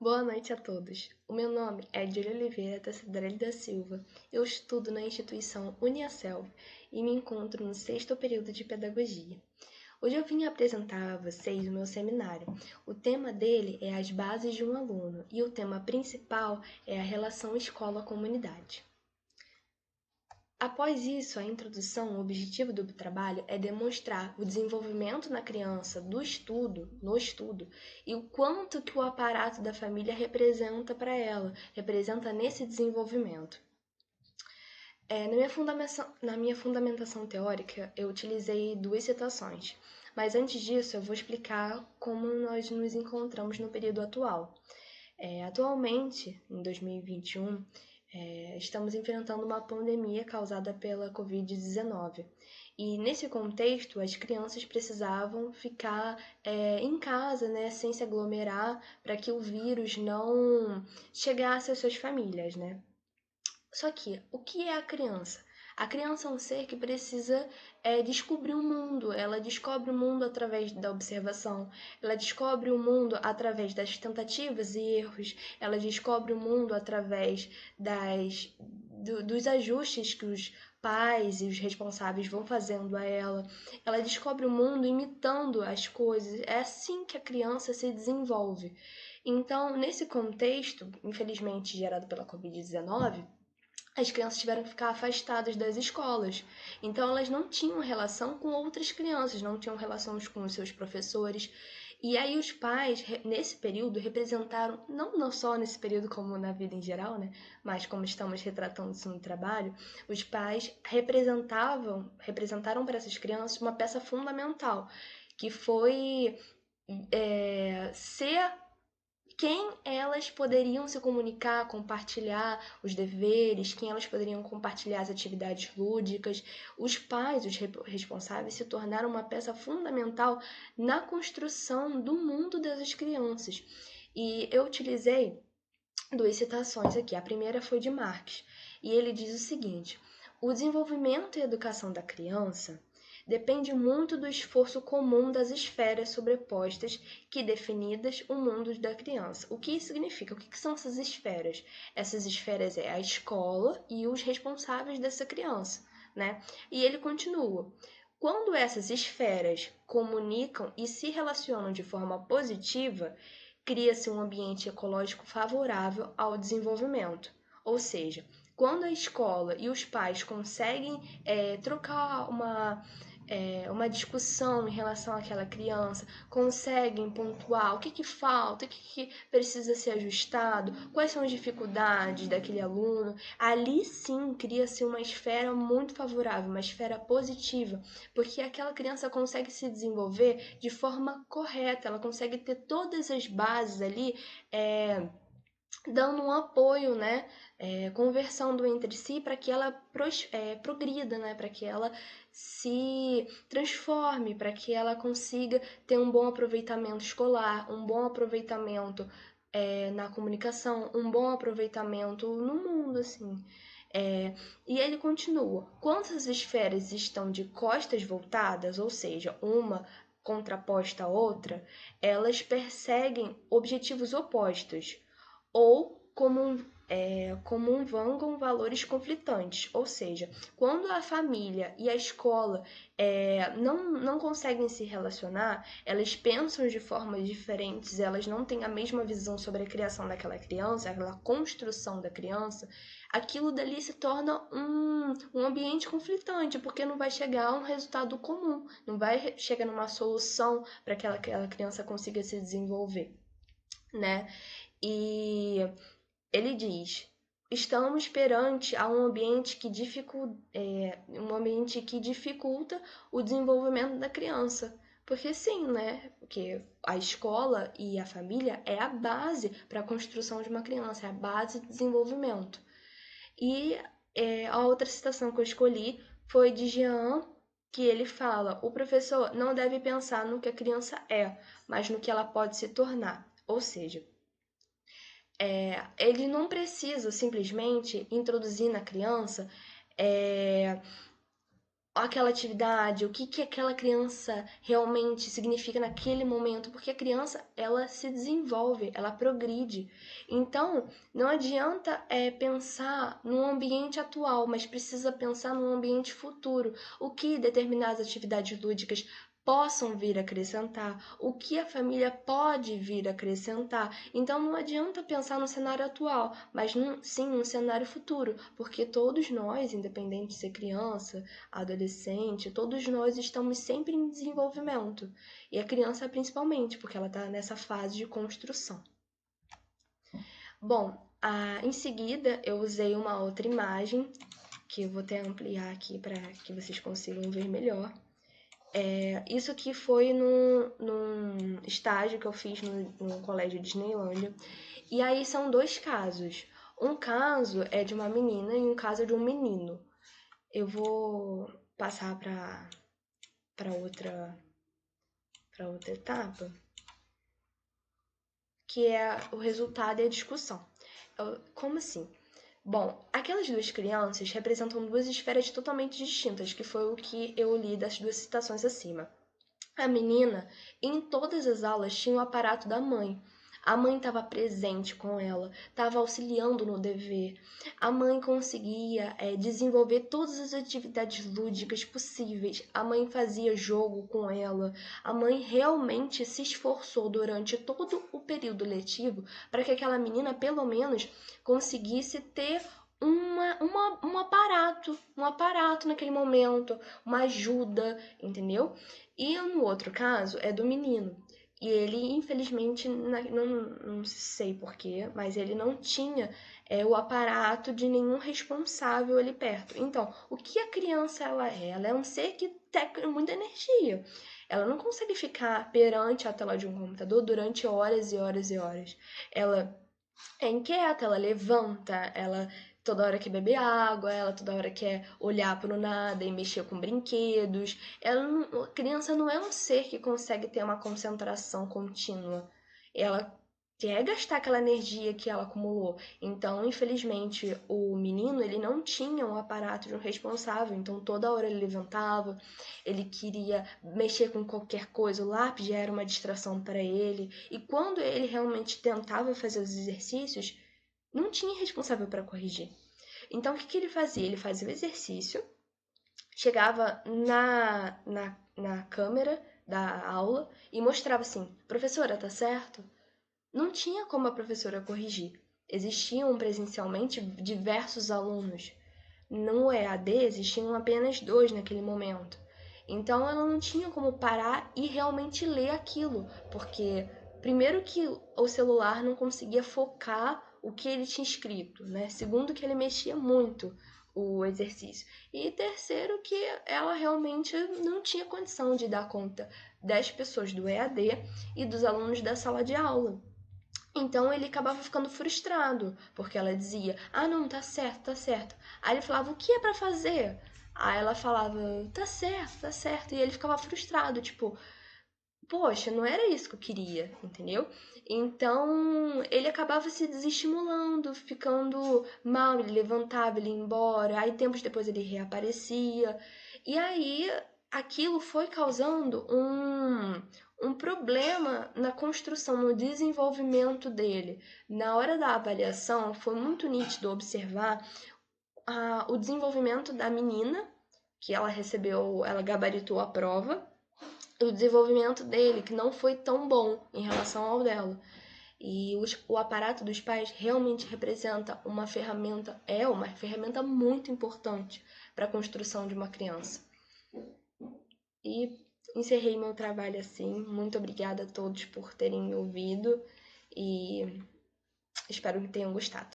Boa noite a todos. O meu nome é Júlia Oliveira Tassadarelli da Silva. Eu estudo na instituição Uniaselv e me encontro no sexto período de Pedagogia. Hoje eu vim apresentar a vocês o meu seminário. O tema dele é as bases de um aluno e o tema principal é a relação escola-comunidade. Após isso, a introdução, o objetivo do trabalho é demonstrar o desenvolvimento na criança no estudo, e o quanto que o aparato da família representa para ela, representa nesse desenvolvimento. Na minha fundamentação teórica, eu utilizei duas citações, mas antes disso eu vou explicar como nós nos encontramos no período atual. Atualmente, em 2021, estamos enfrentando uma pandemia causada pela Covid-19. E nesse contexto, as crianças precisavam ficar em casa, né, sem se aglomerar, para que o vírus não chegasse às suas famílias, né? Só que, o que é a criança? A criança é um ser que precisa descobrir o mundo. Ela descobre o mundo através da observação. Ela descobre o mundo através das tentativas e erros. Ela descobre o mundo através dos ajustes que os pais e os responsáveis vão fazendo a ela. Ela descobre o mundo imitando as coisas. É assim que a criança se desenvolve. Então, nesse contexto, infelizmente gerado pela Covid-19, as crianças tiveram que ficar afastadas das escolas. Então, elas não tinham relação com outras crianças, não tinham relação com os seus professores. E aí, os pais, nesse período, representaram, não só nesse período como na vida em geral, né? Mas como estamos retratando isso no trabalho, os pais representaram para essas crianças uma peça fundamental, que foi ser quem elas poderiam se comunicar, compartilhar os deveres, quem elas poderiam compartilhar as atividades lúdicas. Os pais, os responsáveis, se tornaram uma peça fundamental na construção do mundo dessas crianças. E eu utilizei duas citações aqui. A primeira foi de Marx, e ele diz o seguinte: o desenvolvimento e a educação da criança depende muito do esforço comum das esferas sobrepostas que definidas o mundo da criança. O que isso significa? O que são essas esferas? Essas esferas é a escola e os responsáveis dessa criança, né? E ele continua: quando essas esferas comunicam e se relacionam de forma positiva, cria-se um ambiente ecológico favorável ao desenvolvimento. Ou seja, quando a escola e os pais conseguem trocar uma discussão em relação àquela criança, conseguem pontuar o que falta, o que precisa ser ajustado, quais são as dificuldades daquele aluno, ali sim cria-se uma esfera muito favorável, uma esfera positiva, porque aquela criança consegue se desenvolver de forma correta, ela consegue ter todas as bases ali dando um apoio, né, conversando entre si para que ela progrida, né, para que ela se transforme, para que ela consiga ter um bom aproveitamento escolar, um bom aproveitamento na comunicação, um bom aproveitamento no mundo, assim. E ele continua: quando as esferas estão de costas voltadas, ou seja, uma contraposta à outra, elas perseguem objetivos opostos ou comungam valores conflitantes. Ou seja, quando a família e a escola não conseguem se relacionar, elas pensam de formas diferentes, elas não têm a mesma visão sobre a criação daquela criança, aquela construção da criança, aquilo dali se torna um ambiente conflitante, porque não vai chegar a um resultado comum, não vai chegar numa solução para que aquela criança consiga se desenvolver, né? E ele diz: estamos perante a um ambiente que dificulta o desenvolvimento da criança. Porque sim, né? Porque a escola e a família é a base para a construção de uma criança, é a base de desenvolvimento. E a outra citação que eu escolhi foi de Jean, que ele fala: o professor não deve pensar no que a criança é, mas no que ela pode se tornar. Ou seja, ele não precisa simplesmente introduzir na criança é, aquela atividade, o que que aquela criança realmente significa naquele momento, porque a criança, ela se desenvolve, ela progride. Então, não adianta pensar no ambiente atual, mas precisa pensar no ambiente futuro, o que determinadas atividades lúdicas possam vir a acrescentar, o que a família pode vir a acrescentar. Então não adianta pensar no cenário atual, mas sim no cenário futuro, porque todos nós, independente de ser criança, adolescente, todos nós estamos sempre em desenvolvimento. E a criança principalmente, porque ela está nessa fase de construção. Bom, em seguida eu usei uma outra imagem, que eu vou até ampliar aqui para que vocês consigam ver melhor. Isso aqui foi num estágio que eu fiz no colégio Disneylândia. E aí são dois casos. Um caso é de uma menina e um caso é de um menino. Eu vou passar para outra etapa, que é o resultado e a discussão. Como assim? Bom, aquelas duas crianças representam duas esferas totalmente distintas, que foi o que eu li das duas citações acima. A menina, em todas as aulas, tinha o aparato da mãe. A mãe estava presente com ela, estava auxiliando no dever. A mãe conseguia desenvolver todas as atividades lúdicas possíveis. A mãe fazia jogo com ela. A mãe realmente se esforçou durante todo o período letivo para que aquela menina, pelo menos, conseguisse ter um aparato naquele momento, uma ajuda, entendeu? E no outro caso é do menino. E ele, infelizmente, não sei porquê, mas ele não tinha o aparato de nenhum responsável ali perto. Então, o que a criança ela é? Ela é um ser que tem muita energia. Ela não consegue ficar perante a tela de um computador durante horas e horas e horas. Ela é inquieta, ela levanta, ela toda hora quer beber água, ela toda hora quer olhar para o nada e mexer com brinquedos. A criança não é um ser que consegue ter uma concentração contínua. Ela quer gastar aquela energia que ela acumulou. Então, infelizmente, o menino ele não tinha um aparato de um responsável. Então, toda hora ele levantava, ele queria mexer com qualquer coisa, o lápis já era uma distração para ele. E quando ele realmente tentava fazer os exercícios, não tinha responsável para corrigir. Então, o que ele fazia? Ele fazia o exercício, chegava na câmera da aula e mostrava assim: professora, tá certo? Não tinha como a professora corrigir. Existiam presencialmente diversos alunos. No EAD existiam apenas 2 naquele momento. Então ela não tinha como parar e realmente ler aquilo, porque primeiro que o celular não conseguia focar o que ele tinha escrito, né? Segundo que ele mexia muito o exercício. E terceiro que ela realmente não tinha condição de dar conta das pessoas do EAD e dos alunos da sala de aula. Então ele acabava ficando frustrado, porque ela dizia: "Ah, não, tá certo, tá certo". Aí ele falava: "O que é para fazer?". Aí ela falava: "Tá certo, tá certo". E ele ficava frustrado, tipo: "Poxa, não era isso que eu queria", entendeu? Então ele acabava se desestimulando, ficando mal, ele levantava, ele ia embora, aí tempos depois ele reaparecia. E aí aquilo foi causando um problema na construção, no desenvolvimento dele. Na hora da avaliação, foi muito nítido observar o desenvolvimento da menina, que ela recebeu, ela gabaritou a prova, e o desenvolvimento dele, que não foi tão bom em relação ao dela. E o aparato dos pais realmente representa uma ferramenta, é uma ferramenta muito importante para a construção de uma criança. E encerrei meu trabalho assim. Muito obrigada a todos por terem me ouvido e espero que tenham gostado.